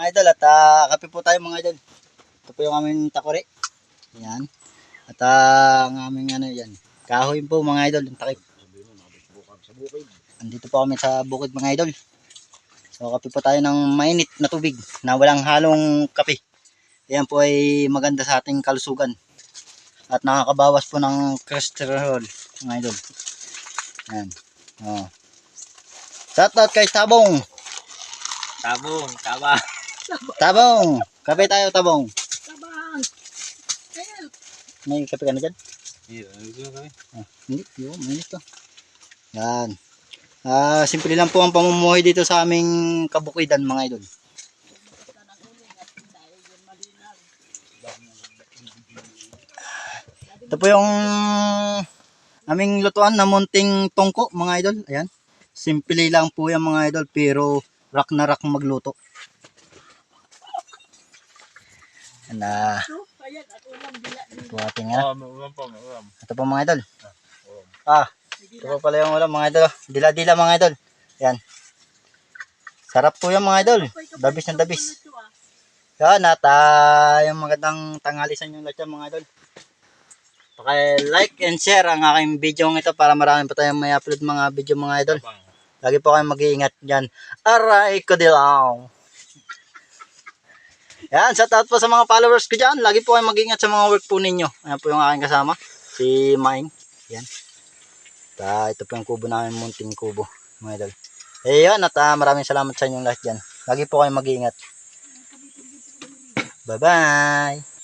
Mga idol, at kape po tayo mga idol. Ito po yung aming takore. Yan. At ang aming ano yan. Kahoy po mga idol, yung takip. Andito po kami sa bukid mga idol. So kape po tayo ng mainit na tubig na walang halong kape. Yan po ay maganda sa ating kalusugan. At nakakabawas po ng cholesterol mga idol. Yan. Oh. Shout out kay Tabong. Tabong. Kape tayo, Tabong. Tabang. May kape ka na dyan? Iya, Hindi, yun, mainit to. Yan. Simple lang po ang pamumuhay dito sa aming kabukidan mga idol. Ito po yung aming lutuan na munting tungko mga idol. Ayan. Simple lang po yan mga idol pero rock na rock magluto. Na ito ating ito po mga idol. Ito po pala yung ulam mga idol. Dila-dila mga idol. Yan. Sarap po yan mga idol. Dabis na dabis. Yan at yung magandang tanghali sa inyo lahat mga idol. Paki-like and share ang aking video ito para marami pa tayong may upload mga video mga idol. Lagi po kayong mag-iingat dyan. Aray ko dilaw. Yan, shout out po sa mga followers ko dyan. Lagi po kayong mag-iingat sa mga work po ninyo. Ayan po yung aking kasama. Si Maing. Yan. Ito po yung kubo namin, munting kubo. Mga idol. Yan, at maraming salamat sa inyong lahat dyan. Lagi po kayong mag-iingat. Bye-bye.